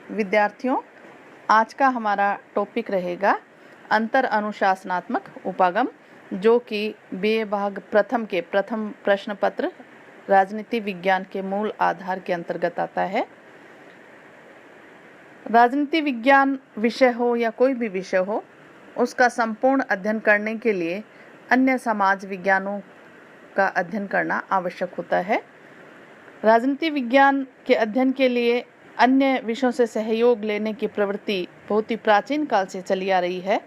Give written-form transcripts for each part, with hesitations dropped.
विद्यार्थियों, आज का हमारा टॉपिक रहेगा अंतर अनुशासनात्मक उपागम, जो कि बीए भाग प्रथम के प्रथम प्रश्न पत्र राजनीति विज्ञान के मूल आधार के अंतर्गत आता है। राजनीति विज्ञान विषय हो या कोई भी विषय हो, उसका संपूर्ण अध्ययन करने के लिए अन्य समाज विज्ञानों का अध्ययन करना आवश्यक होता है। राजनीति विज्ञान के अध्ययन के लिए अन्य विषयों से सहयोग लेने की प्रवृत्ति बहुत ही प्राचीन काल से चली आ रही है।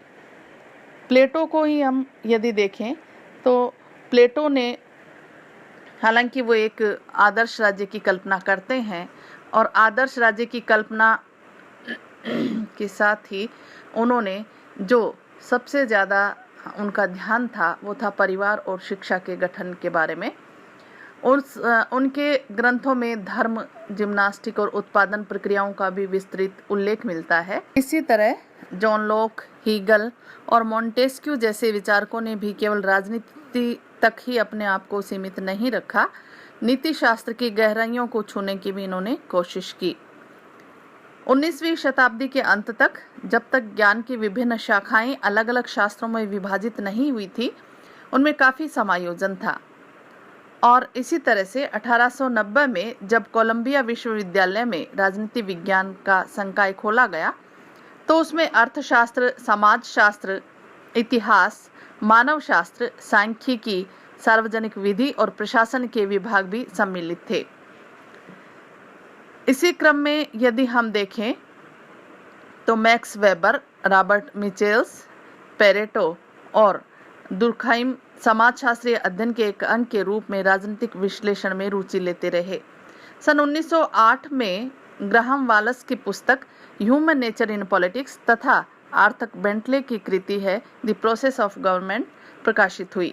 प्लेटो को ही हम यदि देखें तो प्लेटो ने, हालांकि वो एक आदर्श राज्य की कल्पना करते हैं और आदर्श राज्य की कल्पना के साथ ही उन्होंने जो सबसे ज़्यादा उनका ध्यान था वो था परिवार और शिक्षा के गठन के बारे में। उनके ग्रंथों में धर्म, जिम्नास्टिक और उत्पादन प्रक्रियाओं का भी विस्तृत उल्लेख मिलता है। इसी तरह जॉन लॉक, हीगल और मॉन्टेस्क्यू जैसे विचारकों ने भी केवल राजनीति तक ही अपने आप को सीमित नहीं रखा, नीति शास्त्र की गहराइयों को छूने की भी इन्होंने कोशिश की। 19वीं शताब्दी के अंत तक, जब तक ज्ञान की विभिन्न शाखाएं अलग अलग शास्त्रों में विभाजित नहीं हुई थी, उनमें काफी समायोजन था। और इसी तरह से 1890 में जब कोलंबिया विश्वविद्यालय में राजनीति विज्ञान का संकाय खोला गया, तो उसमें अर्थशास्त्र, समाजशास्त्र, इतिहास, मानव शास्त्र, सांख्यिकी, सार्वजनिक विधि और प्रशासन के विभाग भी सम्मिलित थे। इसी क्रम में यदि हम देखें तो मैक्स वेबर, रॉबर्ट मिचेल्स, पेरेटो और दुर्खाइम समाजशास्त्रीय अध्ययन के एक अंग के रूप में राजनीतिक विश्लेषण में रुचि लेते रहे। सन 1908 में ग्राहम वालस की पुस्तक ह्यूमन नेचर इन पॉलिटिक्स तथा आर्थर बेंटले की कृति है द प्रोसेस ऑफ गवर्नमेंट प्रकाशित हुई।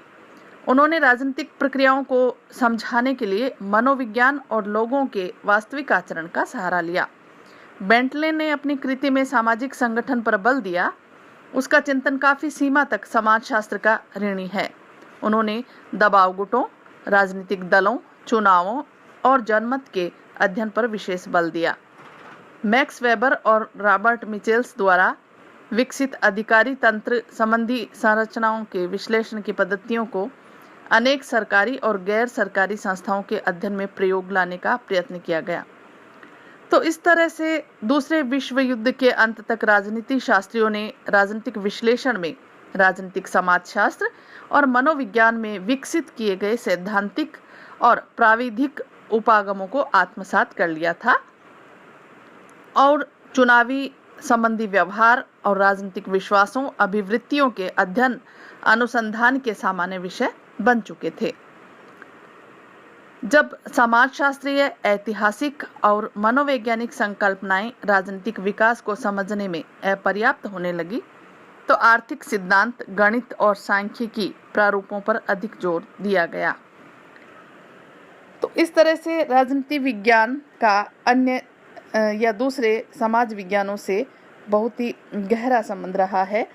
उन्होंने राजनीतिक प्रक्रियाओं को समझाने के लिए मनोविज्ञान और लोगों के वास्तविक आचरण का सहारा लिया। बेंटले ने अपनी कृति में सामाजिक संगठन पर बल दिया। उसका चिंतन काफी सीमा तक समाजशास्त्र का ऋणी है। उन्होंने दबाव गुटों, राजनीतिक दलों, चुनावों और जनमत के अध्ययन पर विशेष बल दिया। मैक्स वेबर और रॉबर्ट मिचेल्स द्वारा विकसित अधिकारी तंत्र संबंधी संरचनाओं के विश्लेषण की पद्धतियों को अनेक सरकारी और गैर सरकारी संस्थाओं के अध्ययन में प्रयोग लाने का प्रयत्न किया गया। तो इस तरह से दूसरे विश्व युद्ध के अंत तक राजनीति शास्त्रियों ने राजनीतिक विश्लेषण में राजनीतिक समाजशास्त्र और मनोविज्ञान में विकसित किए गए सैद्धांतिक और प्राविधिक उपागमों को आत्मसात कर लिया था और चुनावी संबंधी व्यवहार और राजनीतिक विश्वासों, अभिवृत्तियों के अध्ययन अनुसंधान के सामान्य विषय बन चुके थे। जब समाजशास्त्रीय, ऐतिहासिक और मनोवैज्ञानिक संकल्पनाएं राजनीतिक विकास को समझने में अपर्याप्त होने लगी, तो आर्थिक सिद्धांत, गणित और सांख्यिकी प्रारूपों पर अधिक जोर दिया गया। तो इस तरह से राजनीति विज्ञान का अन्य या दूसरे समाज विज्ञानों से बहुत ही गहरा संबंध रहा है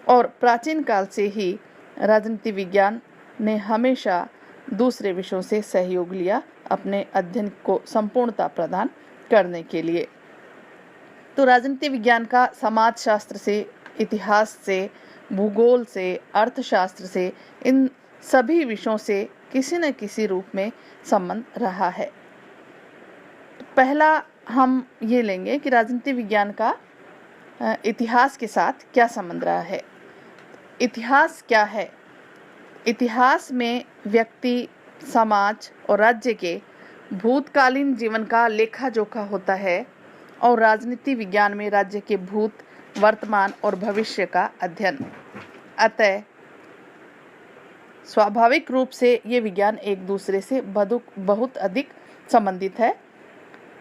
और प्राचीन काल से ही राजनीति विज्ञान ने हमेशा दूसरे विषयों से सहयोग लिया अपने अध्ययन को संपूर्णता प्रदान करने के लिए। तो राजनीति विज्ञान का समाजशास्त्र से, इतिहास से, भूगोल से, अर्थशास्त्र से, इन सभी विषयों से किसी न किसी रूप में संबंध रहा है। पहला हम ये लेंगे कि राजनीति विज्ञान का इतिहास के साथ क्या संबंध रहा है। इतिहास क्या है? इतिहास में व्यक्ति, समाज और राज्य के भूतकालीन जीवन का लेखा जोखा होता है और राजनीति विज्ञान में राज्य के भूत, वर्तमान और भविष्य का अध्ययन। अतः स्वाभाविक रूप से ये विज्ञान एक दूसरे से बहुत अधिक संबंधित है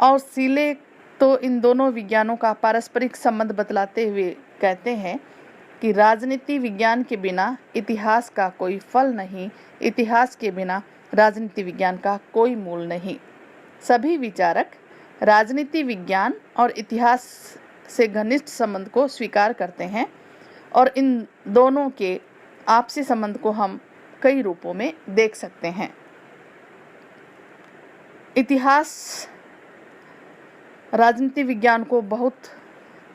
और सीले तो इन दोनों विज्ञानों का पारस्परिक संबंध बतलाते हुए कहते हैं कि राजनीति विज्ञान के बिना इतिहास का कोई फल नहीं, इतिहास के बिना राजनीति विज्ञान का कोई मूल नहीं। सभी विचारक राजनीति विज्ञान और इतिहास से घनिष्ठ संबंध को स्वीकार करते हैं और इन दोनों के आपसी संबंध को हम कई रूपों में देख सकते हैं। इतिहास राजनीति विज्ञान को बहुत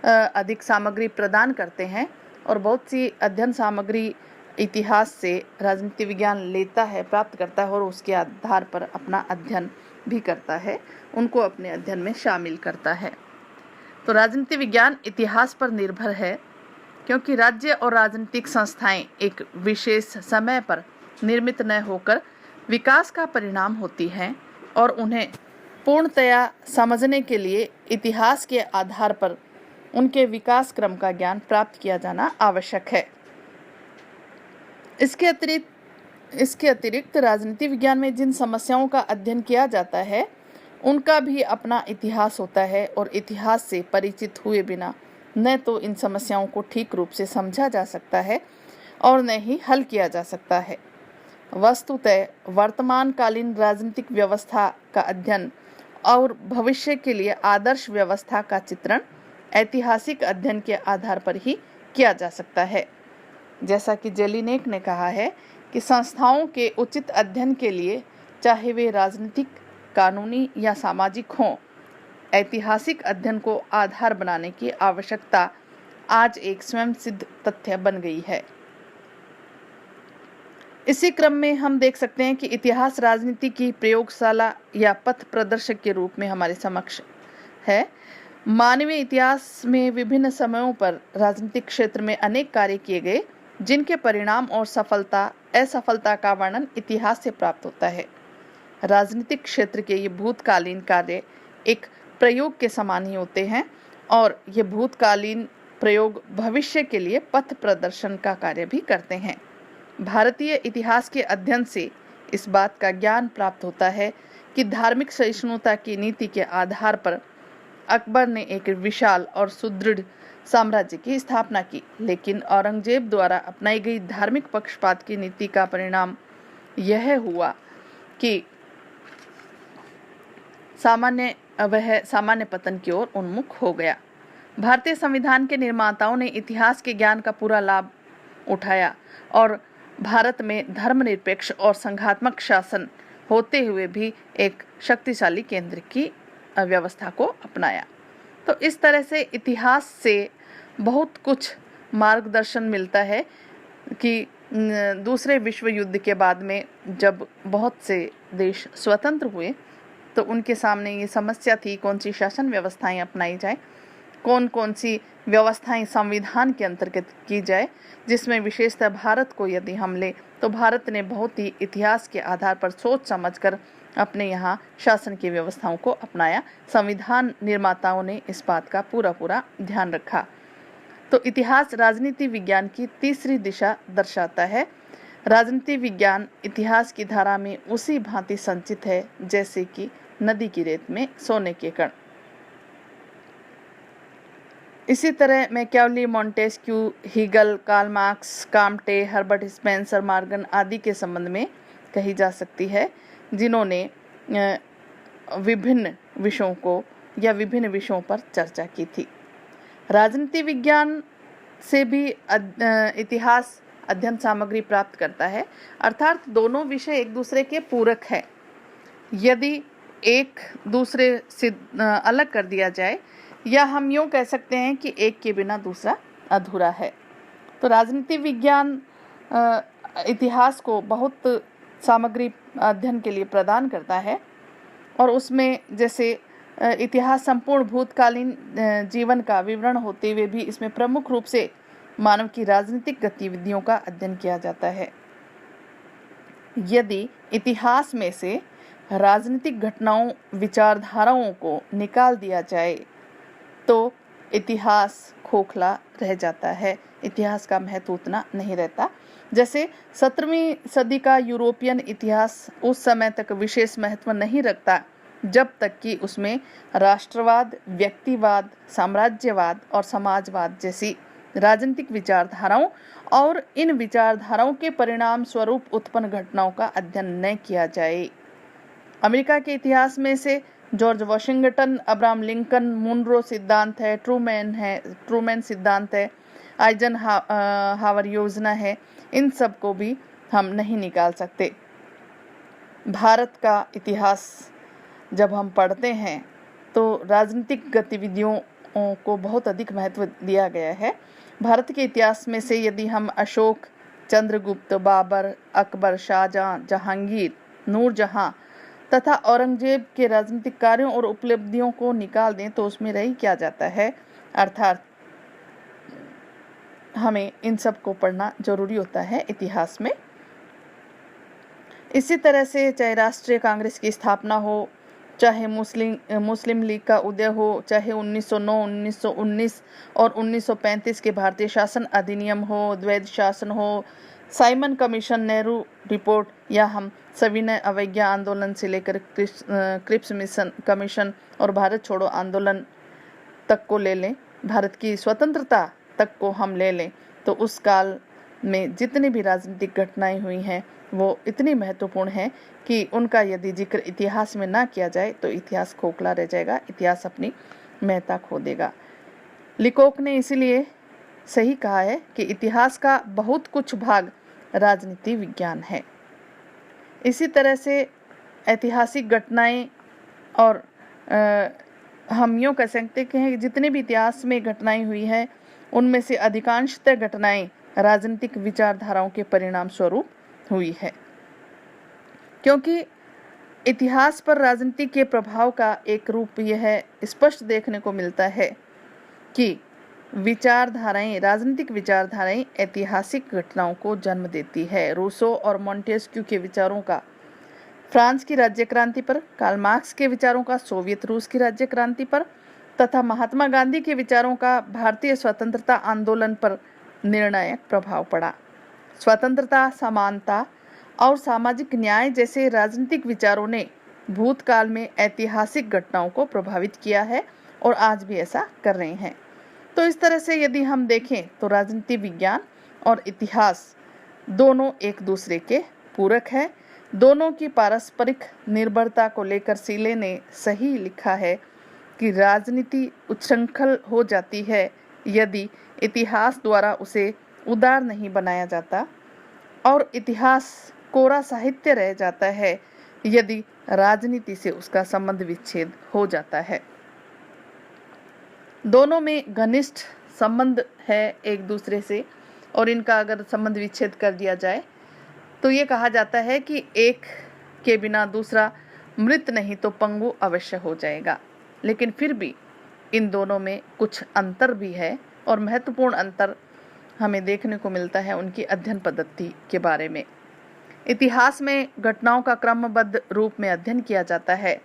अधिक सामग्री प्रदान करते हैं और बहुत सी अध्ययन सामग्री इतिहास से राजनीति विज्ञान लेता है, प्राप्त करता है और उसके आधार पर अपना अध्ययन भी करता है, उनको अपने अध्ययन में शामिल करता है। तो राजनीति विज्ञान इतिहास पर निर्भर है, क्योंकि राज्य और राजनीतिक संस्थाएं एक विशेष समय पर निर्मित न होकर विकास का परिणाम होती हैं और उन्हें पूर्णतया समझने के लिए इतिहास के आधार पर उनके विकास क्रम का ज्ञान प्राप्त किया जाना आवश्यक है। इसके अतिरिक्त राजनीति विज्ञान में जिन समस्याओं का अध्ययन किया जाता है उनका भी अपना इतिहास होता है और इतिहास से परिचित हुए बिना न तो इन समस्याओं को ठीक रूप से समझा जा सकता है और न ही हल किया जा सकता है। वस्तुतः वर्तमान कालीन राजनीतिक व्यवस्था का अध्ययन और भविष्य के लिए आदर्श व्यवस्था का चित्रण ऐतिहासिक अध्ययन के आधार पर ही किया जा सकता है। जैसा कि जेलिनेक ने कहा है कि संस्थाओं के उचित अध्ययन के लिए, चाहे वे राजनीतिक, कानूनी या सामाजिक हों, ऐतिहासिक अध्ययन को आधार बनाने की आवश्यकता आज एक स्वयं सिद्ध तथ्य बन गई है। इसी क्रम में हम देख सकते हैं कि इतिहास राजनीति की प्रयोगशाला या पथ प्रदर्शक के रूप में हमारे समक्ष है। मानवीय इतिहास में विभिन्न समयों पर राजनीतिक क्षेत्र में अनेक कार्य किए गए, जिनके परिणाम और सफलता असफलता का वर्णन इतिहास से प्राप्त होता है। राजनीतिक क्षेत्र के ये भूतकालीन कार्य एक प्रयोग के समान ही होते हैं और ये भूतकालीन प्रयोग भविष्य के लिए पथ प्रदर्शन का कार्य भी करते हैं। भारतीय इतिहास के अध्ययन से इस बात का ज्ञान प्राप्त होता है कि धार्मिक सहिष्णुता की नीति के आधार पर अकबर ने एक विशाल और सुदृढ़ साम्राज्य की स्थापना की, लेकिन औरंगजेब द्वारा अपनाई गई धार्मिक पक्षपात की नीति का परिणाम यह हुआ कि सामान्य पतन की ओर उन्मुख हो गया। भारतीय संविधान के निर्माताओं ने इतिहास के ज्ञान का पूरा लाभ उठाया और भारत में धर्मनिरपेक्ष और संघात्मक शासन होते हुए भी एक शक्तिशाली केंद्र की व्यवस्था को अपनाया। तो इस तरह से इतिहास से बहुत कुछ मार्गदर्शन मिलता है कि दूसरे विश्व युद्ध के बाद में जब बहुत से देश स्वतंत्र हुए तो उनके सामने ये समस्या थी कौन सी शासन व्यवस्थाएं अपनाई जाए, कौन कौन सी व्यवस्थाएं संविधान के अंतर्गत की जाए, जिसमें विशेषतः भारत को यदि हम ले तो भारत ने बहुत ही इतिहास के आधार पर सोच समझकर अपने यहाँ शासन की व्यवस्थाओं को अपनाया। संविधान निर्माताओं ने इस बात का पूरा ध्यान रखा। तो इतिहास राजनीति विज्ञान की तीसरी दिशा दर्शाता है। राजनीति विज्ञान इतिहास की धारा में उसी भांति संचित है जैसे कि नदी की रेत में सोने के कण। इसी तरह Machiavelli, Montesquieu, Hegel, Karl Marx, Comte, Herbert Spencer, Morgan आदि के संबंध में कही जा सकती है, जिन्होंने विभिन्न विषयों को या विभिन्न विषयों पर चर्चा की थी। राजनीति विज्ञान से भी इतिहास अध्ययन सामग्री प्राप्त करता है, अर्थात दोनों विषय एक दूसरे के पूरक है। यदि एक दूसरे से अलग कर दिया जाए या हम यूँ कह सकते हैं कि एक के बिना दूसरा अधूरा है। तो राजनीति विज्ञान इतिहास को बहुत सामग्री अध्ययन के लिए प्रदान करता है और उसमें जैसे इतिहास संपूर्ण भूतकालीन जीवन का विवरण होते हुए भी इसमें प्रमुख रूप से मानव की राजनीतिक गतिविधियों का अध्ययन किया जाता है। यदि इतिहास में से राजनीतिक घटनाओं, विचारधाराओं को निकाल दिया जाए तो इतिहास खोखला रह जाता है, इतिहास का महत्व उतना नहीं रहता। जैसे 17वीं सदी का यूरोपियन इतिहास उस समय तक विशेष महत्व नहीं रखता जब तक कि उसमें राष्ट्रवाद, व्यक्तिवाद, साम्राज्यवाद और समाजवाद जैसी राजनीतिक विचारधाराओं और इन विचारधाराओं के परिणाम स्वरूप उत्पन्न घटनाओं का अध्ययन न किया जाए। अमेरिका के इतिहास में से George Washington, Abraham Lincoln, Monroe सिद्धांत है, ट्रूमैन सिद्धांत है, आइजनहावर योजना है, इन सब को भी हम नहीं निकाल सकते। भारत का इतिहास जब हम पढ़ते हैं तो राजनीतिक गतिविधियों को बहुत अधिक महत्व दिया गया है। भारत के इतिहास में से यदि हम अशोक, चंद्रगुप्त, बाबर, अकबर, शाहजहां, जहांगीर, नूरजहां तथा औरंगजेब के राजनीतिक कार्यों और उपलब्धियों को निकाल दें तो उसमें रही क्या जाता है, अर्थात हमें इन सब को पढ़ना जरूरी होता है इतिहास में। इसी तरह से चाहे राष्ट्रीय कांग्रेस की स्थापना हो, चाहे मुस्लिम लीग का उदय हो, चाहे 1909, 1919 और 1935 के भारतीय शासन अधिनियम हो, द्वैध शासन हो, साइमन कमीशन, नेहरू रिपोर्ट, या हम सविनय अवज्ञा आंदोलन से लेकर क्रिप्स मिशन कमीशन और भारत छोड़ो आंदोलन तक को ले लें, भारत की स्वतंत्रता तक को हम ले लें, तो उस काल में जितनी भी राजनीतिक घटनाएं हुई हैं वो इतनी महत्वपूर्ण है कि उनका यदि जिक्र इतिहास में ना किया जाए तो इतिहास खोखला रह जाएगा, इतिहास अपनी महत्ता खो देगा। लिकोक ने इसीलिए सही कहा है कि इतिहास का बहुत कुछ भाग राजनीति विज्ञान है। इसी तरह से ऐतिहासिक घटनाएं और हम यूँ कह सकते हैं जितने भी इतिहास में घटनाएं हुई है उनमें से अधिकांशतः घटनाएं राजनीतिक विचारधाराओं के परिणाम स्वरूप हुई है, क्योंकि इतिहास पर राजनीति के प्रभाव का एक रूप यह स्पष्ट देखने को मिलता है कि राजनीतिक विचारधाराएं ऐतिहासिक घटनाओं को जन्म देती है। रूसो और मॉन्टेस्क्यू के विचारों का फ्रांस की राज्य क्रांति पर, कार्ल मार्क्स के विचारों का सोवियत रूस की राज्य क्रांति पर तथा महात्मा गांधी के विचारों का भारतीय स्वतंत्रता आंदोलन पर निर्णायक प्रभाव पड़ा। स्वतंत्रता, समानता और सामाजिक न्याय जैसे राजनीतिक विचारों ने भूतकाल में ऐतिहासिक घटनाओं को प्रभावित किया है और आज भी ऐसा कर रहे हैं। तो इस तरह से यदि हम देखें तो राजनीति विज्ञान और इतिहास दोनों एक दूसरे के पूरक है। दोनों की पारस्परिक निर्भरता को लेकर सीले ने सही लिखा है कि राजनीति उच्छृंखल हो जाती है यदि इतिहास द्वारा उसे उदार नहीं बनाया जाता, और इतिहास कोरा साहित्य रह जाता है यदि राजनीति से उसका संबंध विच्छेद हो जाता है। दोनों में घनिष्ठ संबंध है एक दूसरे से, और इनका अगर संबंध विच्छेद कर दिया जाए तो ये कहा जाता है कि एक के बिना दूसरा मृत नहीं तो पंगु अवश्य हो जाएगा। लेकिन फिर भी इन दोनों में कुछ अंतर भी है, और महत्वपूर्ण अंतर हमें देखने को मिलता है उनकी अध्ययन पद्धति के बारे में। इतिहास में घटनाओं का क्रमबद्ध रूप में अध्ययन किया जाता है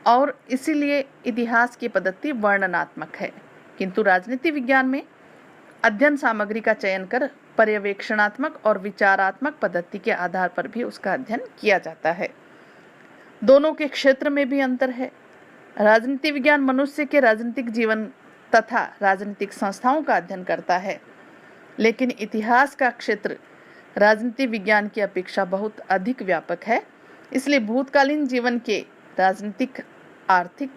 और इसीलिए इतिहास की पद्धति वर्णनात्मक है, किंतु राजनीति विज्ञान में अध्ययन सामग्री का चयन कर पर्यवेक्षणात्मक और विचारात्मक पद्धति के आधार पर भी उसका अध्ययन किया जाता है। दोनों के क्षेत्र में भी अंतर है। राजनीति विज्ञान मनुष्य के राजनीतिक जीवन तथा राजनीतिक संस्थाओं का अध्ययन करता है, लेकिन इतिहास का क्षेत्र राजनीति विज्ञान की अपेक्षा बहुत अधिक व्यापक है। इसलिए भूतकालीन जीवन के राजनीतिक, आर्थिक,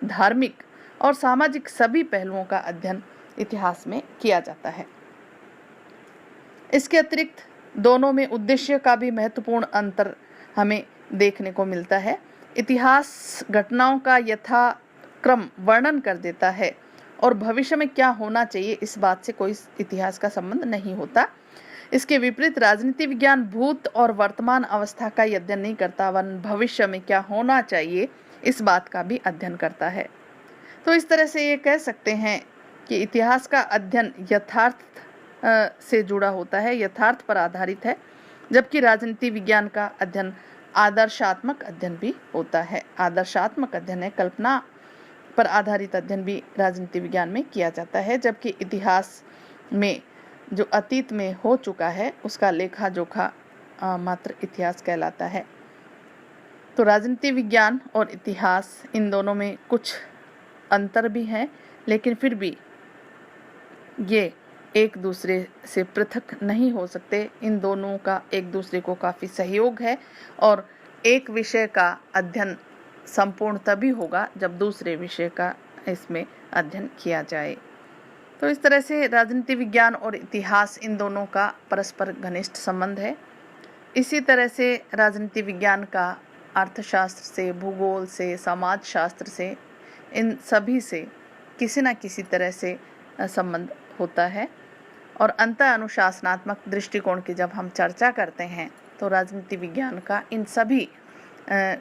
धार्मिक और सामाजिक सभी पहलुओं का अध्ययन इतिहास में किया जाता है। इसके अतिरिक्त दोनों में उद्देश्य का भी महत्वपूर्ण अंतर हमें देखने को मिलता है। इतिहास घटनाओं का यथाक्रम वर्णन कर देता है और भविष्य में क्या होना चाहिए इस बात से कोई इतिहास का संबंध नहीं होता। इसके विपरीत राजनीति विज्ञान भूत और वर्तमान अवस्था का अध्ययन नहीं करता, वरन भविष्य में क्या होना चाहिए इस बात का भी अध्ययन करता है। तो इस तरह से ये कह सकते हैं कि इतिहास का अध्ययन यथार्थ से जुड़ा होता है, यथार्थ पर आधारित है, जबकि राजनीति विज्ञान का अध्ययन आदर्शात्मक अध्ययन भी होता है। आदर्शात्मक अध्ययन है, कल्पना पर आधारित अध्ययन भी राजनीति विज्ञान में किया जाता है, जबकि इतिहास में जो अतीत में हो चुका है उसका लेखा जोखा मात्र इतिहास कहलाता है। तो राजनीति विज्ञान और इतिहास इन दोनों में कुछ अंतर भी हैं, लेकिन फिर भी ये एक दूसरे से पृथक नहीं हो सकते। इन दोनों का एक दूसरे को काफ़ी सहयोग है और एक विषय का अध्ययन संपूर्ण तभी होगा जब दूसरे विषय का इसमें अध्ययन किया जाए। तो इस तरह से राजनीति विज्ञान और इतिहास इन दोनों का परस्पर घनिष्ठ संबंध है। इसी तरह से राजनीति विज्ञान का अर्थशास्त्र से, भूगोल से, समाज शास्त्र से इन सभी से किसी न किसी तरह से संबंध होता है। और अंतः अनुशासनात्मक दृष्टिकोण की जब हम चर्चा करते हैं तो राजनीति विज्ञान का इन सभी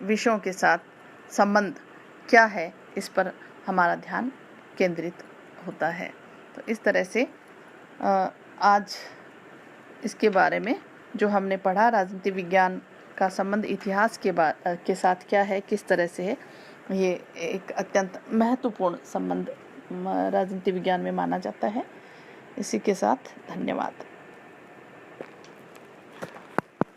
विषयों के साथ संबंध क्या है, इस पर हमारा ध्यान केंद्रित होता है। तो इस तरह से आज इसके बारे में जो हमने पढ़ा, राजनीति विज्ञान का संबंध इतिहास के साथ क्या है, किस तरह से है, ये एक अत्यंत महत्वपूर्ण संबंध राजनीति विज्ञान में माना जाता है। इसी के साथ धन्यवाद।